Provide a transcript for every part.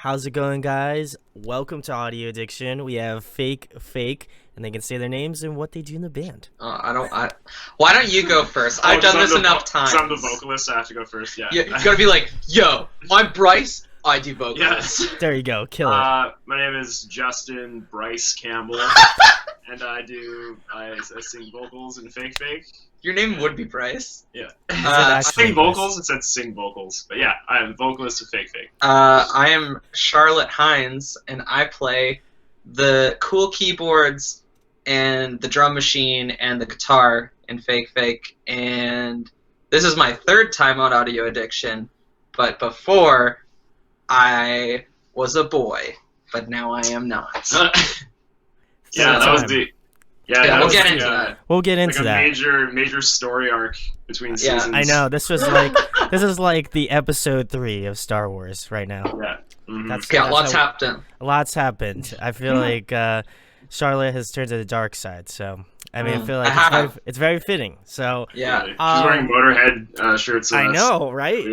How's it going, guys? Welcome to Audio Addiction. We have Fake, and they can say their names and what they do in the band. Why don't you go first? I've done this enough times. I'm the vocalist, so I have to go first. Yeah. You gotta be like, yo, I'm Bryce. I do vocals. Yes. There you go. Kill it. My name is Justin Bryce Campbell, and I sing vocals in Fake. Your name would be Bryce. Yeah. I sing vocals. It said sing vocals, but yeah, I am the vocalist of Fake. I am Charlotte Hines, and I play the cool keyboards and the drum machine and the guitar in Fake. And this is my third time on Audio Addiction, but before I was a boy, but now I am not. Yeah, that was the. Yeah, we'll get into that. We'll get into that. Major story arc between seasons. I know this is like the episode 3 of Star Wars right now. Yeah. Mm-hmm. Lots happened. Lots happened. I feel like Charlotte has turned to the dark side, so I mean, I feel like it's very fitting. So yeah, she's wearing Motorhead shirts. So I know, right?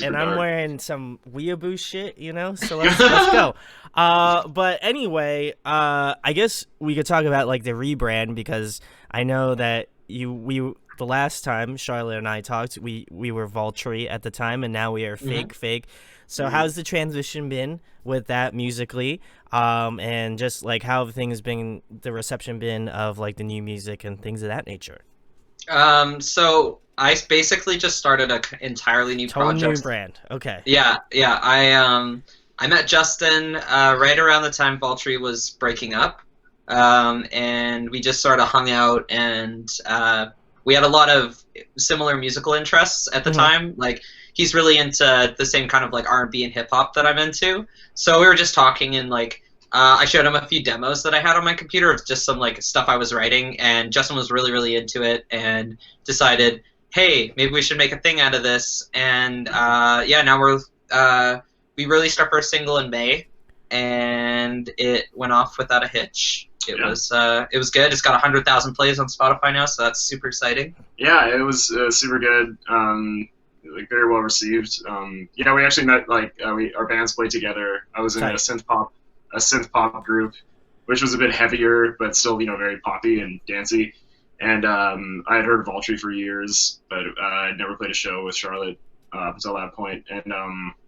And I'm wearing some weeaboo shit, So let's go. But anyway, I guess we could talk about like the rebrand, because I know that the last time Charlotte and I talked, we were Vultry at the time, and now we are Fake. So how's the transition been with that musically? And just like how have things been, the reception been of like the new music and things of that nature? So I basically just started an entirely new project. New brand. Okay. Yeah. I met Justin right around the time Vultry was breaking up, and we just sort of hung out, and we had a lot of similar musical interests at the time. Like, he's really into the same kind of like R&B and hip hop that I'm into. So we were just talking, and like I showed him a few demos that I had on my computer of just some like stuff I was writing, and Justin was really into it and decided, hey, maybe we should make a thing out of this. And now we released our first single in May, and it went off without a hitch. It was good. It's got 100,000 plays on Spotify now, so that's super exciting. Yeah, it was super good. Like, very well received. We actually met, like, our bands played together. I was in a synth pop group, which was a bit heavier, but still, very poppy and dancey. And I had heard of Vultry for years, but I'd never played a show with Charlotte up until that point. And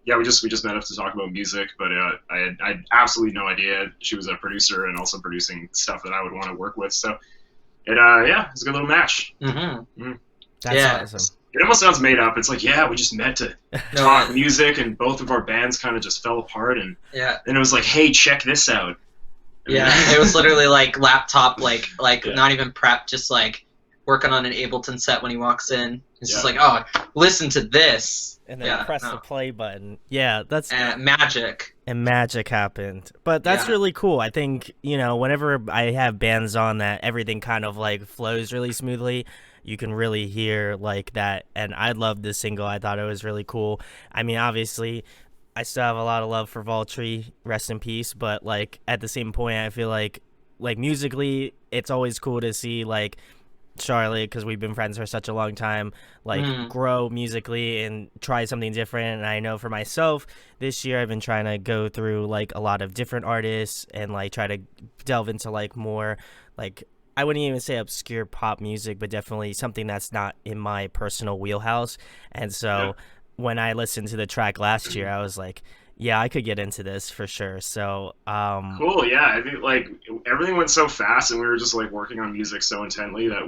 we just met up to talk about music, but I had absolutely no idea she was a producer and also producing stuff that I would want to work with. So it was a good little match. That's awesome. It almost sounds made up. It's like, we just met to talk music, and both of our bands kind of just fell apart, and then it was like, hey, check this out. It was literally like laptop, like not even prep, just like working on an Ableton set when he walks in. It's just like, oh, listen to this. And then press the play button. Yeah, that's magic. And magic happened. But that's really cool. I think, whenever I have bands on that everything kind of like flows really smoothly, you can really hear like that. And I love this single. I thought it was really cool. I mean, obviously, I still have a lot of love for Vultry, rest in peace. But like at the same point, I feel like musically, it's always cool to see like Charlotte, because we've been friends for such a long time, like grow musically and try something different. And I know for myself this year I've been trying to go through like a lot of different artists and like try to delve into like more like, I wouldn't even say obscure pop music, but definitely something that's not in my personal wheelhouse. And so when I listened to the track last year, I was like, yeah, I could get into this for sure. So cool. Yeah, I think like everything went so fast, and we were just like working on music so intently that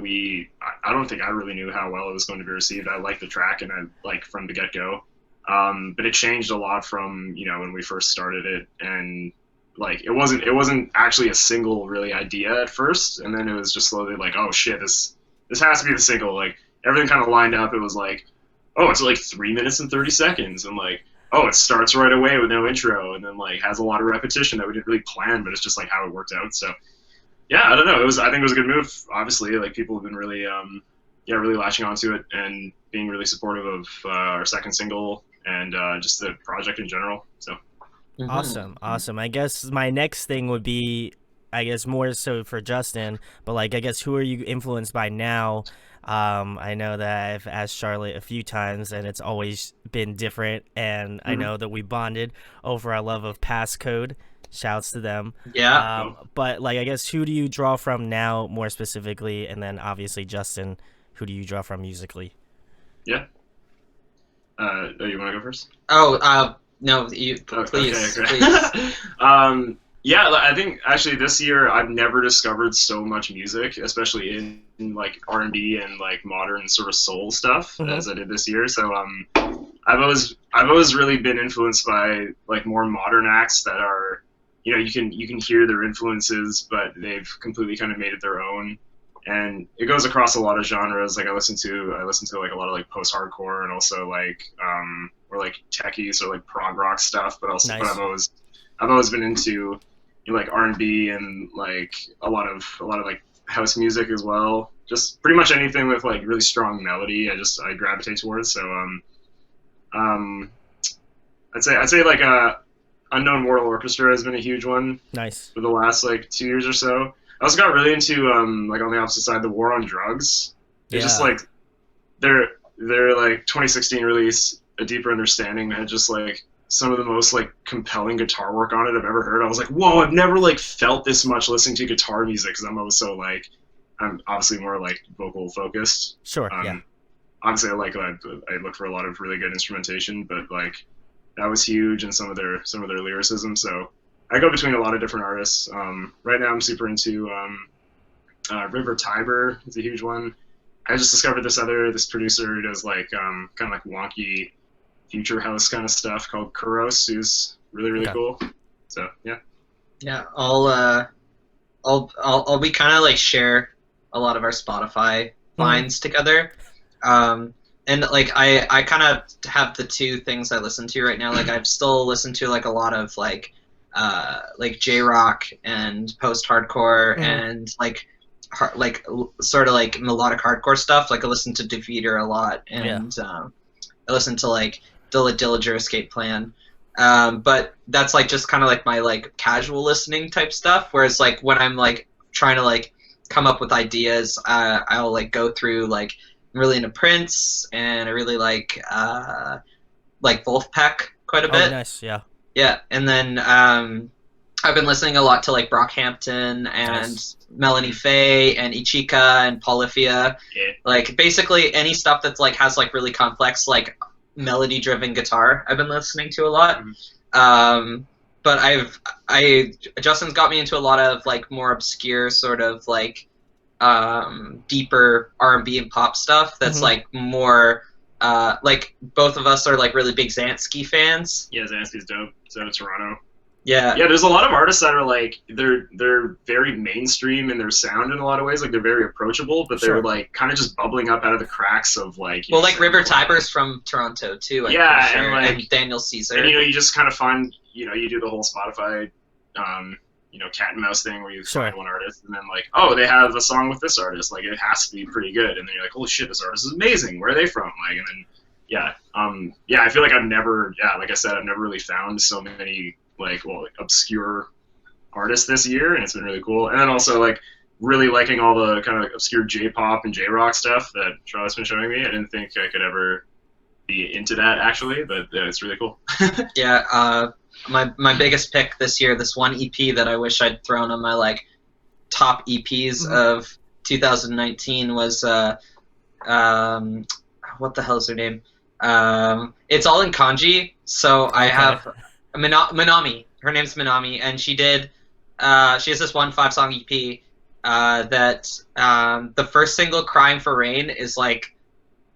I don't think I really knew how well it was going to be received. I liked the track, and I like from the get-go, but it changed a lot from when we first started it, and like it wasn't actually a single really idea at first, and then it was just slowly like, oh shit, this has to be the single. Like everything kind of lined up. It was like, oh, it's like 3 minutes and 30 seconds, and like, oh, it starts right away with no intro, and then like has a lot of repetition that we didn't really plan, but it's just like how it worked out. So I don't know. I think it was a good move. Obviously, like people have been really really latching onto it and being really supportive of our second single and just the project in general. So awesome. I guess my next thing would be, I guess more so for Justin, but like, I guess who are you influenced by now? I know that I've asked Charlotte a few times, and it's always been different, and I know that we bonded over our love of Passcode. Shouts to them. Yeah. But like, I guess, who do you draw from now more specifically, and then obviously Justin, who do you draw from musically? Yeah. You want to go first? No, you please, Okay, please. Yeah, I think actually this year I've never discovered so much music, especially in like R&B and like modern sort of soul stuff as I did this year. So I've always really been influenced by like more modern acts that are, you know, you can hear their influences, but they've completely kind of made it their own. And it goes across a lot of genres. Like I listen to like a lot of like post-hardcore and also like or like techie, so like prog rock stuff. But also, Nice. but I've always been into, you know, like R&B and like a lot of like house music as well. Just pretty much anything with like really strong melody. I gravitate towards. So I'd say like Unknown Mortal Orchestra has been a huge one. Nice. For the last like 2 years or so. I also got really into like on the opposite side, the War on Drugs. It's just like their like 2016 release, A Deeper Understanding, had just like some of the most like compelling guitar work on it I've ever heard. I was like, whoa, I've never like felt this much listening to guitar music, because I'm also like, I'm obviously more like vocal focused. Sure. Yeah. Obviously, I look for a lot of really good instrumentation, but like that was huge, and some of their lyricism. So I go between a lot of different artists. Right now, I'm super into River Tiber. Is a huge one. I just discovered this producer who does like kind of like wonky future house kind of stuff called Kuros, who's really cool. So yeah. Yeah, we kind of like share a lot of our Spotify finds together. And like I kind of have the two things I listen to right now. Like I've still listened to like a lot of like J-rock and post-hardcore and like sort of like melodic hardcore stuff. Like I listen to Defeater a lot, and I listen to like Dillinger Escape Plan. But that's like just kind of like my like casual listening type stuff. Whereas like when I'm like trying to like come up with ideas, I'll like go through like, I'm really into Prince, and I really like Wolfpack quite a bit. Oh, nice. Yeah. Yeah, and then I've been listening a lot to like Brockhampton and Melanie Faye and Ichika and Polyphia. Yeah. Like basically any stuff that's like has like really complex like melody-driven guitar. I've been listening to a lot. But Justin's got me into a lot of like more obscure sort of like deeper R&B and pop stuff that's like more like both of us are like really big Zansky fans. Yeah, Zansky's dope. So Toronto. Yeah. Yeah, there's a lot of artists that are like they're very mainstream in their sound in a lot of ways. Like they're very approachable, but they're like kind of just bubbling up out of the cracks of like. Well, like River Tiber's from Toronto too. And Daniel Caesar. And you just kind of find you do the whole Spotify, cat and mouse thing where you find one artist and then like, oh, they have a song with this artist, like it has to be pretty good, and then you're like, holy shit, this artist is amazing. Where are they from? Like, and then I feel like I've never really found so many obscure artists this year, and it's been really cool. And then also like really liking all the kind of obscure J-pop and J-rock stuff that Charlotte's been showing me. I didn't think I could ever be into that actually, but it's really cool. My biggest pick this year, this one EP that I wish I'd thrown on my like top EPs of 2019 was what the hell is her name? It's all in kanji, so I have Minami. Her name's Minami, and she has this 5-song EP that the first single, Crying for Rain, is like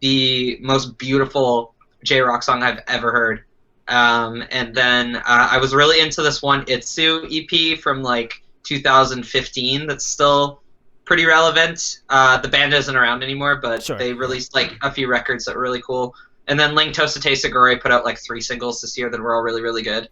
the most beautiful J-rock song I've ever heard. And then I was really into this one Itsu EP from like 2015 that's still pretty relevant. The band isn't around anymore, but they released like a few records that were really cool. And then Ling Tosate Segure put out like 3 singles this year that were all really, really good.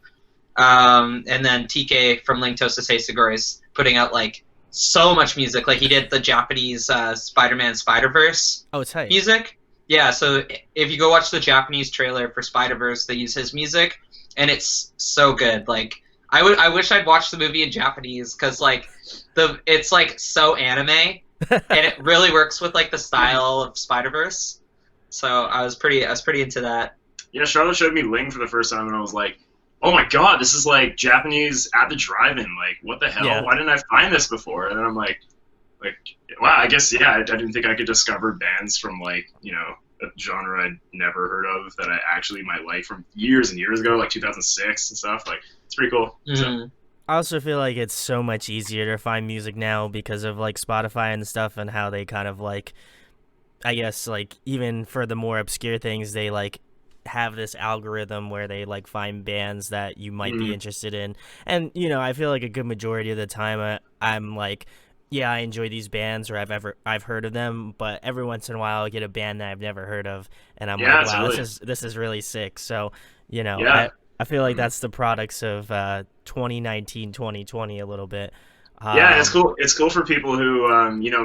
And then TK from Ling Tosate Segure is putting out like so much music. Like he did the Japanese Spider-Man Spider-Verse music. Yeah, so if you go watch the Japanese trailer for Spider-Verse, they use his music, and it's so good. Like, I wish I'd watched the movie in Japanese, because like it's like so anime, and it really works with like the style of Spider-Verse. So I was pretty into that. Yeah, Charlotte showed me Ling for the first time, and I was like, "Oh my god, this is like Japanese at the drive-in. Like, what the hell? Yeah. Why didn't I find this before?" And then I'm like, wow, I guess yeah, I didn't think I could discover bands from like a genre I'd never heard of that I actually might like from years and years ago, like 2006 and stuff. Like, it's pretty cool. So, I also feel like it's so much easier to find music now because of like Spotify and stuff, and how they kind of like, I guess, like even for the more obscure things, they like have this algorithm where they like find bands that you might be interested in. And I feel like a good majority of the time I'm like, yeah, I enjoy these bands, or I've heard of them, but every once in a while I get a band that I've never heard of, and I'm yeah, like, wow, totally. this is really sick. So Yeah. I feel like that's the products of 2019 2020 a little bit. Yeah, it's cool. It's cool for people who,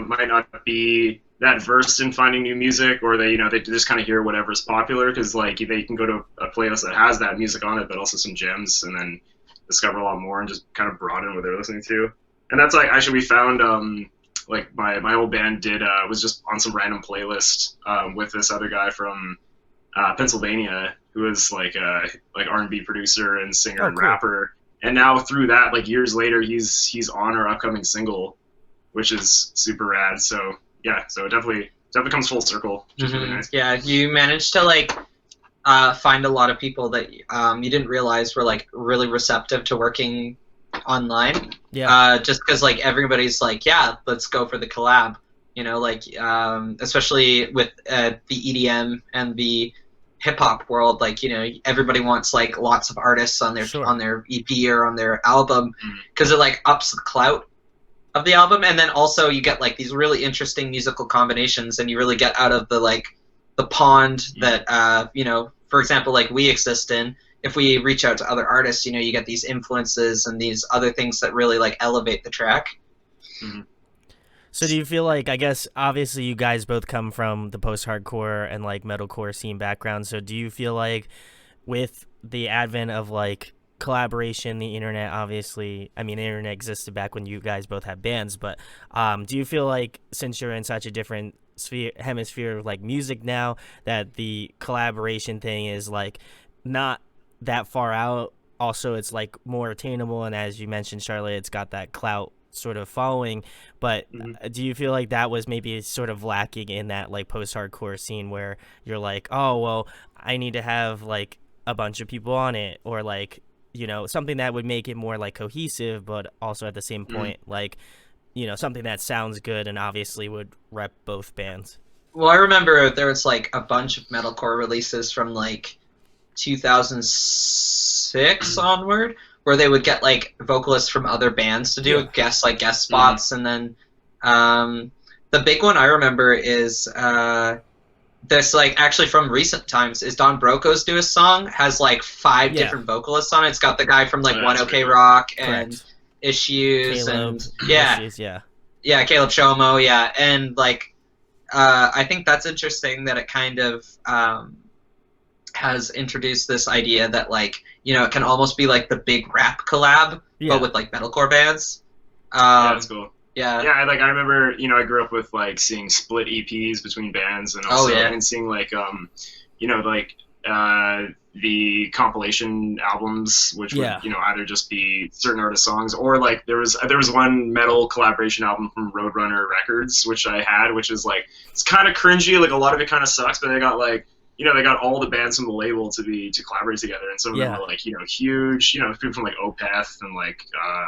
might not be that versed in finding new music, or they just kind of hear whatever's popular, because like they can go to a playlist that has that music on it, but also some gems, and then discover a lot more and just kind of broaden what they're listening to. And that's like actually we found like my old band did was just on some random playlist with this other guy from Pennsylvania, who is like like R&B producer and singer and cool. rapper. And now through that, like years later, he's on our upcoming single, which is super rad. So yeah, so it definitely comes full circle, which is really nice. Yeah, you managed to like find a lot of people that you didn't realize were like really receptive to working online. Yeah. Just because like everybody's like, yeah, let's go for the collab. Like especially with the EDM and the hip hop world, like everybody wants like lots of artists on their Sure. on their EP or on their album, because it like ups the clout of the album, and then also you get like these really interesting musical combinations, and you really get out of the pond that for example, like we exist in. If we reach out to other artists, you get these influences and these other things that really like elevate the track. So do you feel like, I guess, obviously you guys both come from the post-hardcore and like metalcore scene background, so do you feel like with the advent of like collaboration, the internet, obviously, I mean, the internet existed back when you guys both had bands, but do you feel like since you're in such a different hemisphere of like music now, that the collaboration thing is like not that far out? Also, it's like more attainable, and as you mentioned, Charlotte, it's got that clout sort of following. But do you feel like that was maybe sort of lacking in that like post-hardcore scene, where you're like, oh well, I need to have like a bunch of people on it, or like something that would make it more like cohesive, but also at the same point like something that sounds good and obviously would rep both bands? Well, I remember there was like a bunch of metalcore releases from like 2006 onward, where they would get like vocalists from other bands to do guest spots, and then the big one I remember is this like actually from recent times is Don Broco's newest song has like 5 different vocalists on it. It's got the guy from like One OK Rock and Issues Caleb, and Issues, Caleb Shomo, and like I think that's interesting that it kind of has introduced this idea that like it can almost be like the big rap collab, but with like metalcore bands. That's cool. Yeah, like I remember, I grew up with like seeing split EPs between bands, and also and seeing like the compilation albums, which would either just be certain artist songs, or like there was one metal collaboration album from Roadrunner Records which I had, which is like it's kind of cringy, like a lot of it kind of sucks, but they got like they got all the bands from the label to collaborate together, and some of them were like huge, people from like Opeth and like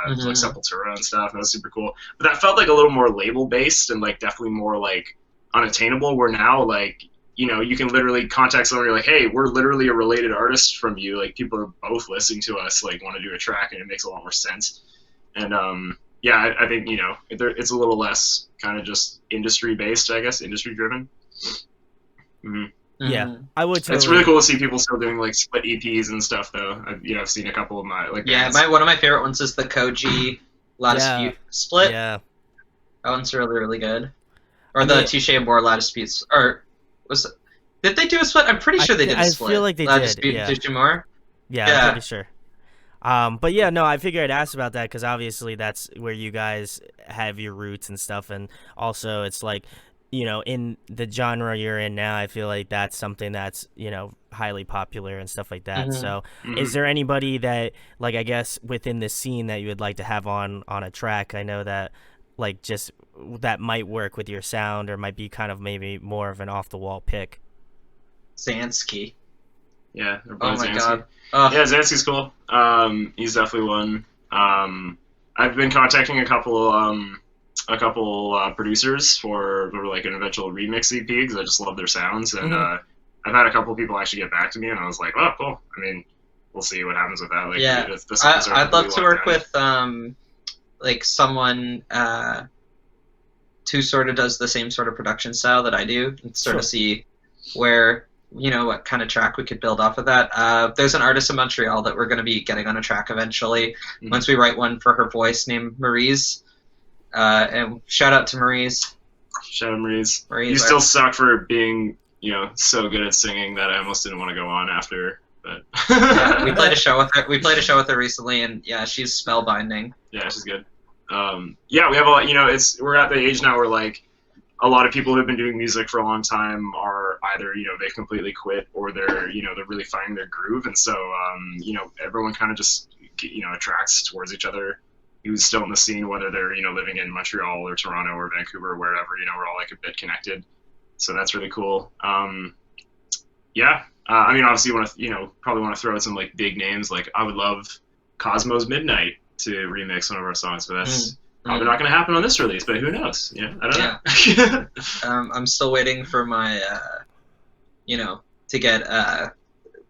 like Sepultura and stuff, and that was super cool. But that felt like a little more label based and like definitely more like unattainable. Where now like you can literally contact someone, you're like, hey, we're literally a related artist from you, like people are both listening to us, like want to do a track, and it makes a lot more sense. And I think it's a little less kind of just industry based, I guess, industry driven. Yeah, I would. It's really cool to see people still doing like split EPs and stuff, though. I've seen a couple of my like. Yeah, one of my favorite ones is the Koji Lattispute split. Yeah, that one's really, really good. Or the Touche Amore Lattisputes, or did they do a split? I'm pretty sure they did a split. I feel like they did. Yeah. Touche Amore. Yeah, I'm pretty sure. But yeah, no, I figured I'd ask about that because obviously that's where you guys have your roots and stuff, and also it's like, you know, in the genre you're in now, I feel like that's something that's, you know, highly popular and stuff like that. Mm-hmm. So Mm-hmm. is there anybody that, like, I guess within the scene that you would like to have on a track? I know that, like, just that might work with your sound or might be kind of maybe more of an off the wall pick. Zansky. Yeah. Oh my Zansky. god. Yeah, Zansky's cool. He's definitely one. I've been contacting a couple producers for like an eventual remix EP because I just love their sounds, and I've had a couple people actually get back to me, and I was like, oh, cool. I mean, we'll see what happens with that. Like, Yeah, the songs are I'd love really to locked work down. with like someone who sort of does the same sort of production style that I do, and sort of see where, you know, what kind of track we could build off of that. There's an artist in Montreal that we're going to be getting on a track eventually, once we write one for her voice, named Maryse. And shout out to Maryse. Shout out Maryse. Maryse, You still suck for being, you know, so good at singing that I almost didn't want to go on after. But yeah, we played a show with her. We played a show with her recently, and yeah, she's spellbinding. Yeah, she's good. Yeah, we have a lot. You know, we're at the age now where like a lot of people who've been doing music for a long time are either, you know, they've completely quit or they're, you know, they're really finding their groove, and so you know, everyone kind of just, you know, attracts towards each other who's still in the scene, whether they're, you know, living in Montreal or Toronto or Vancouver or wherever. You know, we're all like a bit connected, so that's really cool. Yeah, I mean, obviously, you want to, you know, probably want to throw out some like big names. Like, I would love Cosmo's Midnight to remix one of our songs, but that's probably not going to happen on this release. But who knows? Yeah, I don't know. I'm still waiting for my, you know, to get,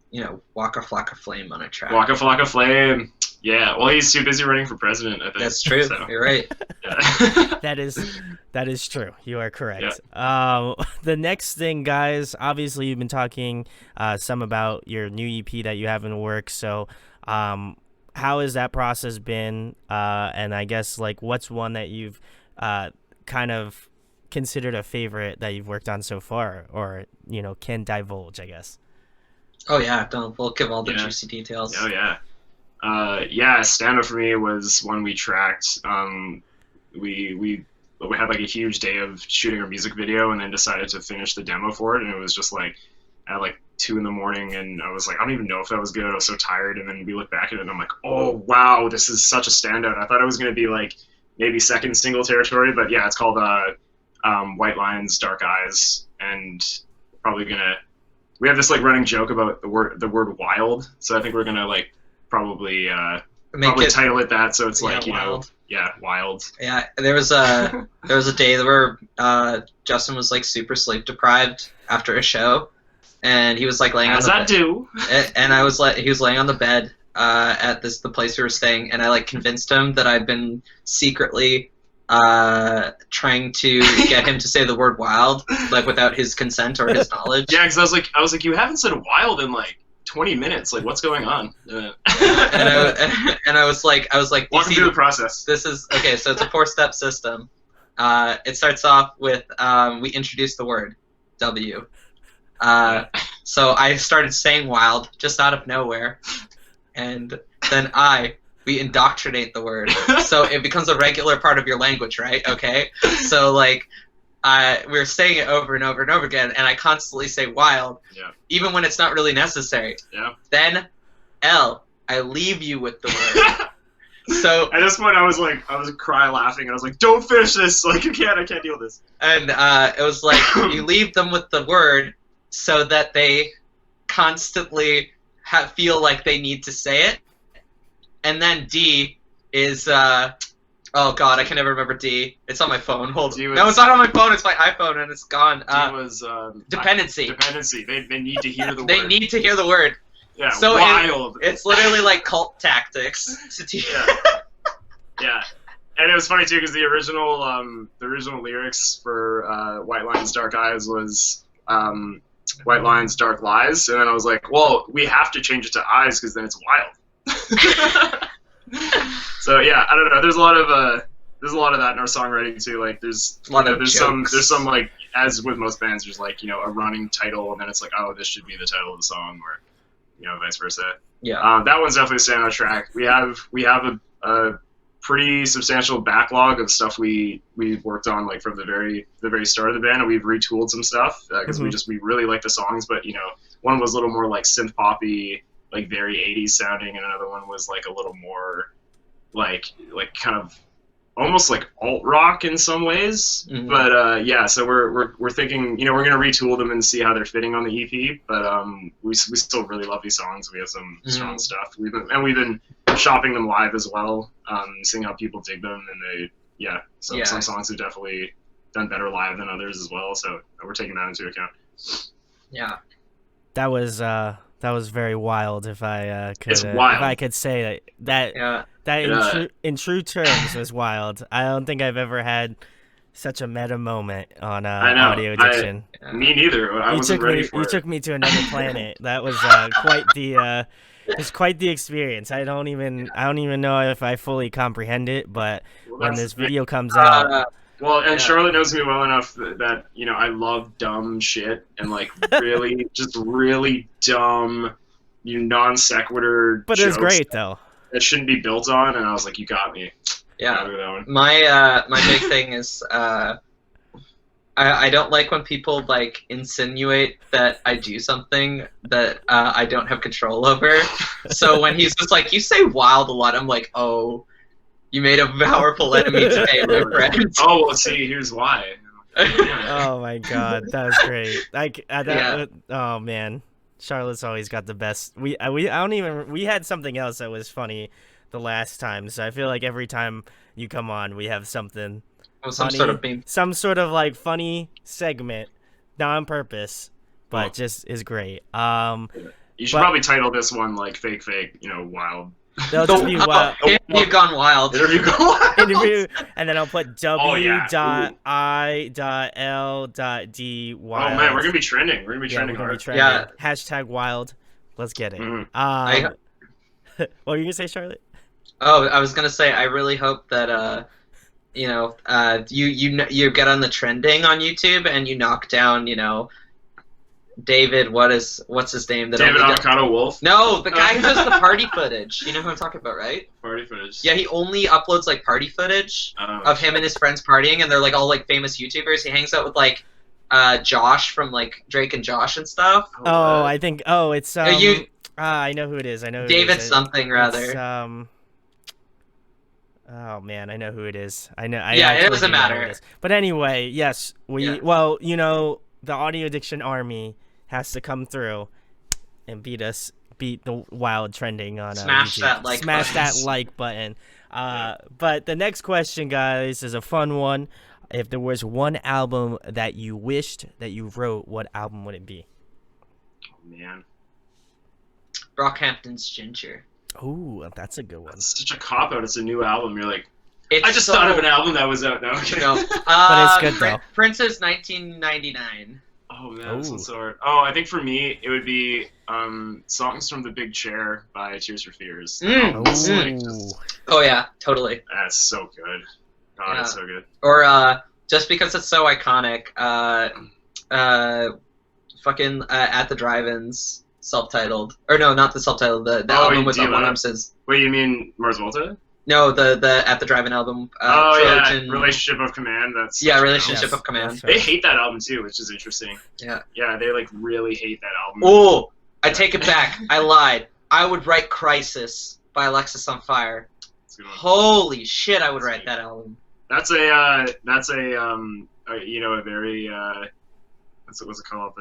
you know, Waka Flocka Flame on a track. Waka Flocka Flame. Yeah, well, he's too busy running for president, I think. That's true. So. You're right. Yeah. That is true. You are correct. Yeah. The next thing, guys, obviously you've been talking some about your new EP that you have in the works. So how has that process been? And I guess, like, what's one that you've kind of considered a favorite that you've worked on so far, or, you know, can divulge, I guess? Oh, yeah. We'll give all the juicy details. Oh, yeah. Yeah, Stand Up For Me was one we tracked. We had like a huge day of shooting our music video and then decided to finish the demo for it, and it was just like at like 2 a.m, and I was like, I don't even know if that was good. I was so tired, and then we look back at it and I'm like, oh wow, this is such a standout. I thought it was going to be like maybe second single territory, but yeah, it's called White Lines, Dark Eyes, and we have this like running joke about the word wild, so I think we're gonna like probably title it that, so it's like, you wild. Know, wild. Yeah, there was a day where Justin was like super sleep deprived after a show, and he was like laying on the bed. And I was like, he was laying on the bed at the place we were staying, and I like convinced him that I'd been secretly trying to get him to say the word wild, like without his consent or his knowledge. Yeah, because I was like, you haven't said wild in like 20 minutes. Like, what's going on? And I was like, walk through the process. This is okay. So it's a 4-step system. It starts off with we introduce the word W. So I started saying wild just out of nowhere, and then we indoctrinate the word, so it becomes a regular part of your language, right? Okay. So like, we're saying it over and over and over again, and I constantly say wild, even when it's not really necessary. Yeah. Then, L, I leave you with the word. So at this point, I was cry laughing, and I was like, "Don't finish this! Like, I can't deal with this." And it was like you leave them with the word, so that they constantly feel like they need to say it. And then D is oh god, I can never remember D. It's on my phone. Hold on. No, it's not on my phone. It's my iPhone, and it's gone. D was dependency. Dependency. They need to hear the word. They need to hear the word. Yeah. So wild. It's literally like cult tactics to teach. Yeah. And it was funny too, because the original lyrics for White Lines, Dark Eyes was White Lines, Dark Lies, and then I was like, well, we have to change it to eyes because then it's wild. So yeah, I don't know. There's a lot of that in our songwriting too. Like there's some like, as with most bands, there's like, you know, a running title, and then it's like, oh, this should be the title of the song, or, you know, vice versa. Yeah. That one's definitely a standout track. We have pretty substantial backlog of stuff we worked on like from the very start of the band, and we've retooled some stuff because we really like the songs, but you know, one was a little more like synth poppy, like very 80s sounding, and another one was like a little more like kind of almost like alt rock in some ways. But yeah, so we're thinking, you know, we're gonna retool them and see how they're fitting on the EP. But we still really love these songs. We have some strong stuff. We've been shopping them live as well, seeing how people dig them, and some songs have definitely done better live than others as well. So we're taking that into account. Yeah, that was very wild. If I could, It's wild. if I could say that in true terms was wild. I don't think I've ever had such a meta moment on Audio Addiction. Me neither. I wasn't ready for it. You took me to another planet. That was quite the experience. I don't even know if I fully comprehend it. But when this video comes out. Well, and Charlotte knows me well enough that you know, I love dumb shit and like really just really dumb, non sequitur. But it's great though. That shouldn't be built on, and I was like, you got me. Yeah. That one. My big thing is I don't like when people like insinuate that I do something that I don't have control over. So when he's just like, you say wild a lot, I'm like, oh. You made a powerful enemy today, my friend. Oh, well, see, here's why. Oh my god, that was great. Oh man, Charlotte's always got the best. We had something else that was funny the last time, so I feel like every time you come on, we have something. Some sort of like funny segment, not on purpose, but just is great. You should probably title this one like fake, you know, wild. They'll just be wild. Interview gone wild. Interview gone wild. Interview, and then I'll put W.I.L.D. wild. Oh man, we're gonna be trending. We're gonna be trending hard. Yeah. Hashtag wild. Let's get it. Mm-hmm. What were you gonna say, Charlotte? Oh, I was gonna say I really hope that you get on the trending on YouTube and you knock down, you know, David, what's his name? David Avocado Wolf? No, the guy who does the party footage. You know who I'm talking about, right? Party footage. Yeah, he only uploads like party footage of him and his friends partying, and they're like all like famous YouTubers. He hangs out with like Josh from like Drake and Josh and stuff. I think it's I know who it is. I know who David it is. something rather. It's, oh man, I know who it is. I know. It doesn't matter. But anyway, yes, well, you know, the Audio Addiction army has to come through and beat the wild trending on Smash YouTube. That like button. But the next question, guys, is a fun one. If there was one album that you wished that you wrote, what album would it be? Oh man, Brockhampton's Ginger. Ooh, that's a good one. It's such a cop out. It's a new album. You're like, I just thought of an album that was out now. No, but it's good though. Prince's 1999. Oh man, that's so hard. Oh, I think for me it would be "Songs from the Big Chair" by Tears for Fears. Oh yeah, totally. That's so good. God, that's so good. Or just because it's so iconic, fucking At the Drive-Ins, self-titled. Or no, not the self-titled. The album with the one-arm says. Wait, you mean Mars Volta? No, the At the Drive-In album. Relationship of Command. Relationship of Command. They hate that album too, which is interesting. Yeah. Yeah, they like really hate that album. Oh, I take it back. I lied. I would write Crisis by Alexis on Fire. Holy shit, I would write that album. That's a you know, a very what's it called,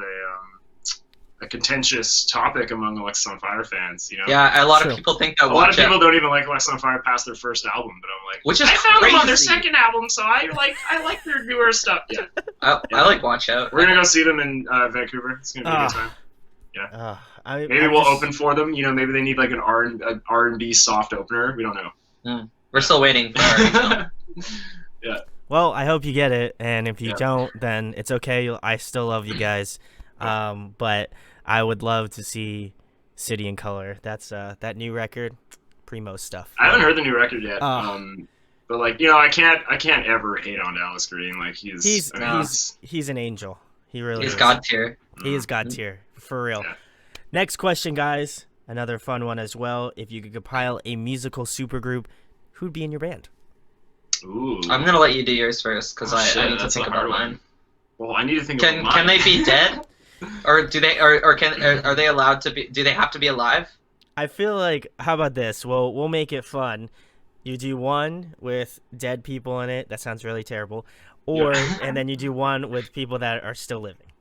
a contentious topic among Alexis on Fire fans, you know. Yeah, a lot of people think that. A lot of people don't even like Alexis on Fire past their first album, but I'm like, which is I found crazy. them on their second album, so I like their newer stuff. Yeah, I like Watch Out. We're gonna go see them in Vancouver. It's gonna be a good time. Yeah. Maybe we'll open for them. You know, maybe they need like an R&B soft opener. We don't know. We're still waiting for our Yeah. Well, I hope you get it, and if you don't, then it's okay. I still love you guys. But I would love to see City in Color. That's that new record, primo stuff. I haven't heard the new record yet. But like, you know, I can't ever hate on Alex Green. Like he's an angel. He really is. He's God tier. He is God tier for real. Yeah. Next question, guys. Another fun one as well. If you could compile a musical supergroup, who'd be in your band? Ooh. I'm gonna let you do yours first because Shit, I need to that's think a hard about one. mine. Well, I need to think about mine. Can they be dead, or do they or can are they allowed to be? Do they have to be alive? I feel like, how about this? We'll make it fun. You do one with dead people in it. That sounds really terrible. Or and then you do one with people that are still living.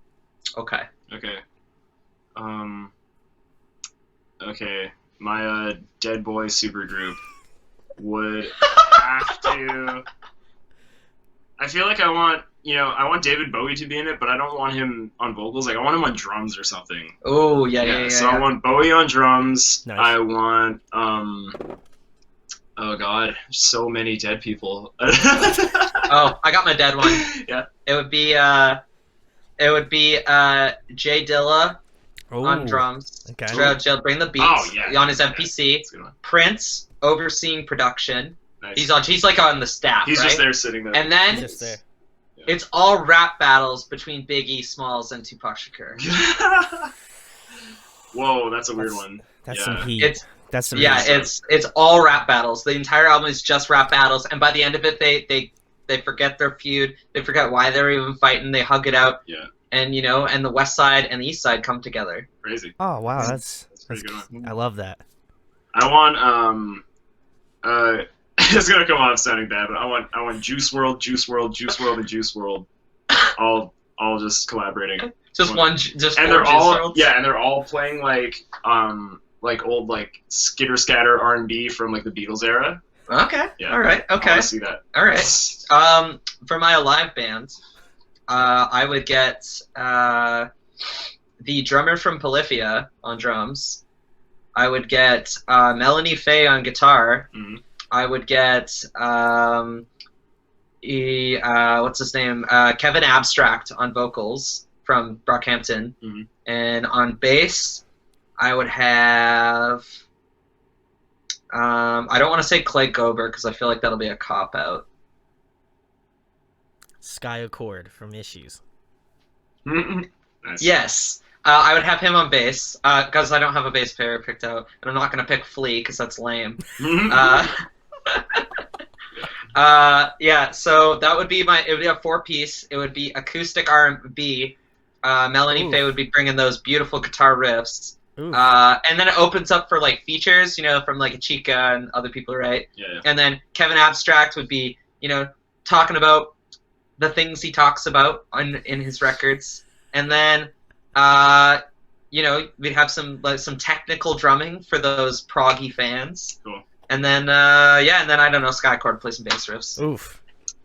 Okay. Okay. Okay. My dead boy supergroup would have to. I feel like I want David Bowie to be in it, but I don't want him on vocals. Like I want him on drums or something. Oh yeah. So I want Bowie on drums. Nice. I want oh god, so many dead people. Oh, I got my dead one. Yeah. It would be Jay Dilla on drums. Okay. He'll bring the beats on his MPC. That's a good one. Prince overseeing production. Nice. He's like on the staff. He's right? just there sitting there. And then Just there. it's all rap battles between Biggie Smalls and Tupac Shakur. Whoa, that's a weird one. That's Yeah. some heat. That's some Yeah, heat. it's all rap battles. The entire album is just rap battles, and by the end of it, they forget their feud. They forget why they're even fighting. They hug it out. Yeah. And and the West Side and the East Side come together. Crazy. Oh wow, that's a pretty good one. I love that. I want it's gonna come off sounding bad, but I want Juice WRLD, and Juice WRLD, all just collaborating. Just And they're all and they're all playing like old like skitter scatter R&B from like the Beatles era. Okay. Yeah. All right. I Okay. want to see that. All right. For my alive band, I would get the drummer from Polyphia on drums. I would get Melanie Faye on guitar. Mm-hmm. I would get what's his name? Kevin Abstract on vocals from Brockhampton. Mm-hmm. And on bass, I would have. I don't want to say Clay Gober because I feel like that'll be a cop out. Sky Accord from Issues. Nice. Yes. I would have him on bass because I don't have a bass player picked out, and I'm not going to pick Flea because that's lame. Yeah, so that would be it would be a 4-piece. It would be acoustic R&B. Melanie Faye would be bringing those beautiful guitar riffs. And then it opens up for like features, from like Chica and other people, right? Yeah. And then Kevin Abstract would be, talking about the things he talks about in his records. And then we'd have some technical drumming for those proggy fans. Cool. And then and then I don't know, Skycord play some bass riffs. Oof.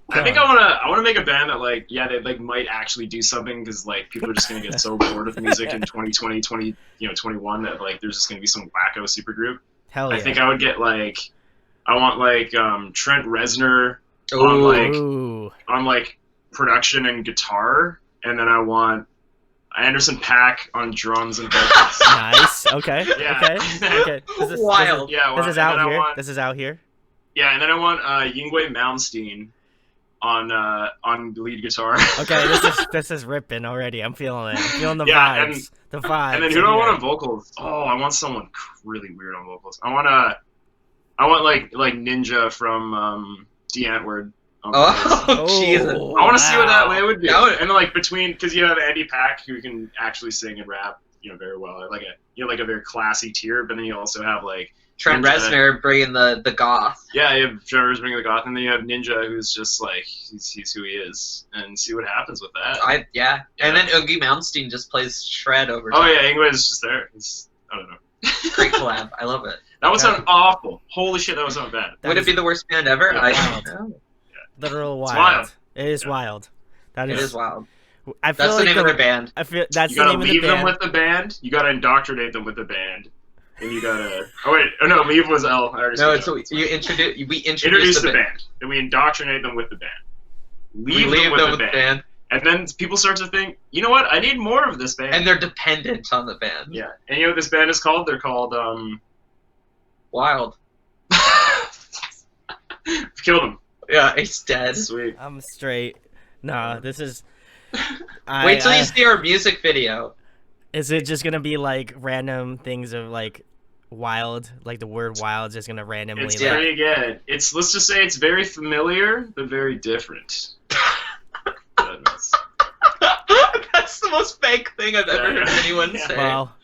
I think I wanna make a band that they might actually do something because people are just gonna get so bored of music in 2020, 21 that there's just gonna be some wacko supergroup. Hell yeah. I think I would get I want Trent Reznor on production and guitar, and then I want Anderson .Paak on drums and vocals. Nice. Okay. Yeah. Okay. Wild. This is out here. This is out here. Yeah, and then I want Yngwie Malmsteen on lead guitar. Okay, this is ripping already. I'm feeling it. I'm feeling the Yeah, vibes. The vibes. And then who do I want on vocals? Oh, I want someone really weird on vocals. I want like Ninja from The Antwoord. Oh, Jesus. I want to see what that way would be. And between, because you have Andy Pack who can actually sing and rap, very well. You have a very classy tier, but then you also have Trent Reznor bringing the goth. Yeah, you have Trent Reznor bringing the goth, and then you have Ninja who's just he's who he is, and see what happens with that. And then Yngwie Malmsteen just plays shred over. Oh yeah, Yngwie is just there. I don't know. Great collab. I love it. That would sound awful. Holy shit, that would sound bad. Would it be the worst band ever? Yeah, I don't know. Literal wild. It's wild. It is wild. It is wild. I feel that's the name of their band. I feel that's you the gotta name of the leave band. them with the band. You gotta indoctrinate them with the band. And you gotta. Leave was L. I already no, said so we introduce the band. Then we indoctrinate them with the band. Leave them with the band. And then people start to think, you know what? I need more of this band. And they're dependent on the band. Yeah. And you know what this band is called? They're called Wild. Killed him. Yeah, he's dead. Sweet. I'm straight. Nah, this is. Wait till you see our music video. Is it just gonna be random things of wild, like the word wild, just gonna randomly. It's like, pretty good. It's, let's just say it's very familiar, but very different. That's the most fake thing I've ever heard anyone say. Well,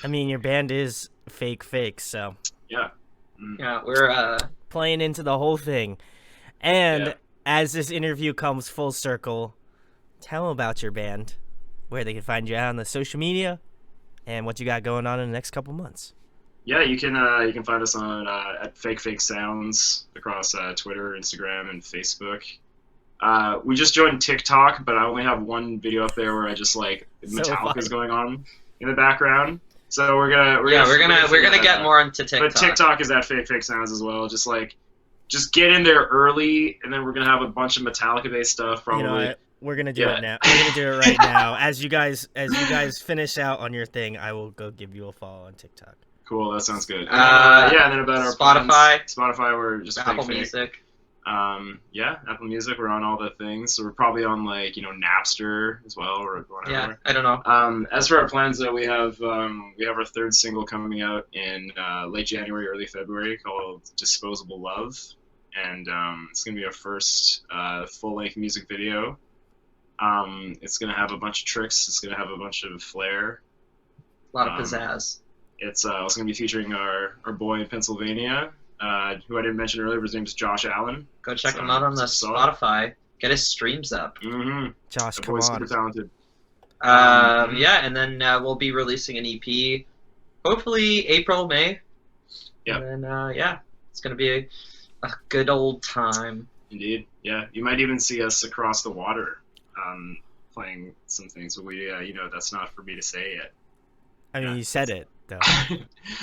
I mean, your band is fake, so Yeah. Yeah, we're playing into the whole thing. And as this interview comes full circle, tell them about your band, where they can find you out on the social media, and what you got going on in the next couple months. Yeah, you can find us on at Fake Sounds across Twitter, Instagram, and Facebook. We just joined TikTok, but I only have one video up there where I just like Metallica's going on in the background. So we're gonna get more into TikTok. But TikTok is at Fake Sounds as well. Just get in there early, and then we're gonna have a bunch of Metallica-based stuff. Probably. You know what? We're gonna do it now. We're gonna do it right now. As you guys finish out on your thing, I will go give you a follow on TikTok. Cool, that sounds good. And then about our Spotify. plans, Spotify, we're just Apple Music. Apple Music. We're on all the things. So we're probably on Napster as well, or whatever. Yeah, I don't know. As for our plans, though, we have our third single coming out in late January, early February, called "Disposable Love," and it's gonna be our first full-length music video. It's gonna have a bunch of tricks. It's gonna have a bunch of flair. A lot of pizzazz. It's also gonna be featuring our boy in Pennsylvania, who I didn't mention earlier. His name is Josh Allen. Go check him out on the Spotify. Get his streams up. Mm-hmm. Josh, That come boy's on. super talented. Yeah, and then we'll be releasing an EP, hopefully April, May. Yeah. And then it's gonna be a good old time. Indeed. Yeah. You might even see us across the water, playing some things. But that's not for me to say yet. I mean, you said it though.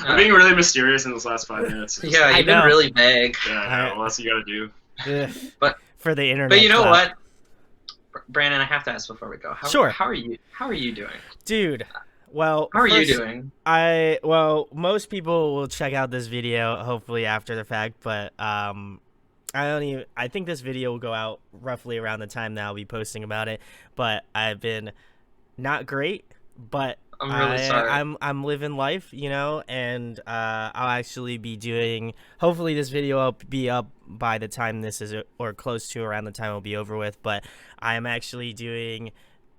I'm being really mysterious in this last 5 minutes. Yeah, you've been really vague. Yeah, I know. Well, that's what you gotta do. Ugh. But for the internet. But you know clout. what, Brandon, I have to ask before we go. Sure. How are you doing? Dude, well, How are you first, doing? Most people will check out this video hopefully after the fact, but I think this video will go out roughly around the time that I'll be posting about it. But I've been not great, but I'm really sorry. I'm living life, and I'll actually be doing. Hopefully, this video will be up by the time this is, or close to around the time it'll be over with. But I am actually doing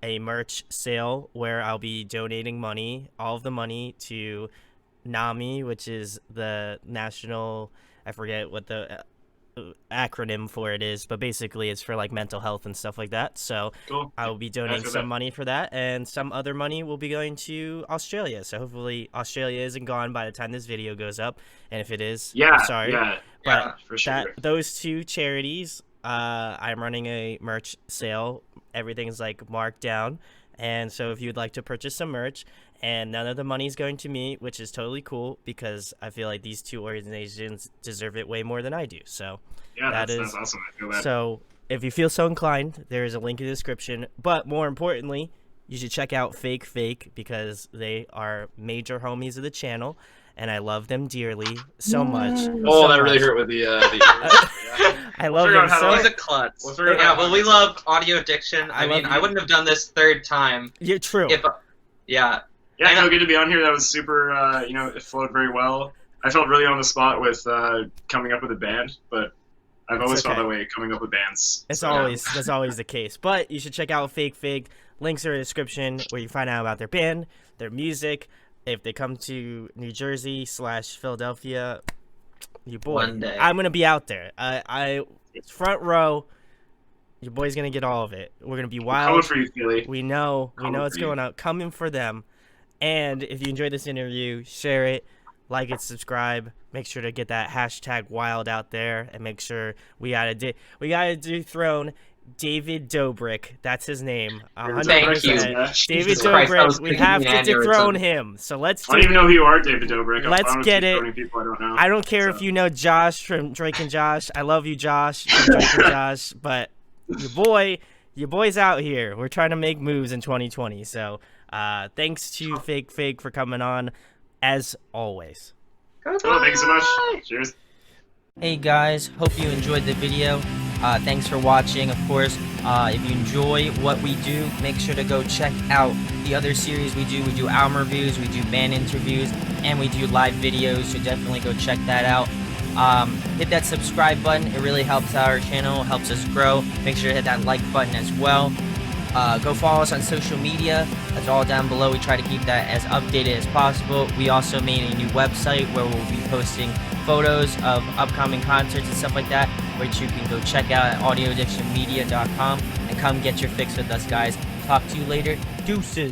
a merch sale where I'll be donating money, all of the money, to NAMI, which is the national. I forget what the acronym for it is, but basically it's for like mental health and stuff like that. So Cool. I will be donating some money for that, and some other money will be going to Australia. So hopefully Australia isn't gone by the time this video goes up, and if it is, I'm sorry. But for sure. those two charities, I'm running a merch sale. Everything's like marked down, and so if you'd like to purchase some merch, and none of the money's going to me, which is totally cool because I feel like these two organizations deserve it way more than I do. So that's awesome. I feel that. So if you feel so inclined, there is a link in the description. But more importantly, you should check out Fake because they are major homies of the channel, and I love them dearly so much. That really hurt with the I love them so He's a klutz. Well, we love Audio Addiction. I mean, I wouldn't have done this third time. You're true. Yeah, it felt good to be on here. That was super, it flowed very well. I felt really on the spot with coming up with a band, but I've always felt that way coming up with bands. That's always the case. But you should check out Fake. Links are in the description where you find out about their band, their music. If they come to New Jersey / Philadelphia, your boy, one day I'm gonna be out there. I front row. Your boy's gonna get all of it. We're gonna be wild. Coming for you, Philly. We know what's going on. Coming for them. And if you enjoyed this interview, share it, like it, subscribe. Make sure to get that hashtag wild out there, and make sure we gotta dethrone David Dobrik. That's his name. 100%. Thank you. David Dobrik. We have to dethrone him. So let's. I don't even know who you are, David Dobrik. Let's get it. I don't care if you know Josh from Drake and Josh. I love you, Josh from Drake and Josh. But your boy's out here. We're trying to make moves in 2020. So. Thanks to Fake for coming on, as always. Oh, thanks so much. Cheers. Hey guys, hope you enjoyed the video. Thanks for watching. Of course, if you enjoy what we do, make sure to go check out the other series we do. We do album reviews, we do band interviews, and we do live videos, so definitely go check that out. Hit that subscribe button. It really helps our channel, helps us grow. Make sure to hit that like button as well. Go follow us on social media. That's all down below. We try to keep that as updated as possible. We also made a new website where we'll be posting photos of upcoming concerts and stuff like that, which you can go check out at audioaddictionmedia.com, and come get your fix with us, guys. Talk to you later. Deuces.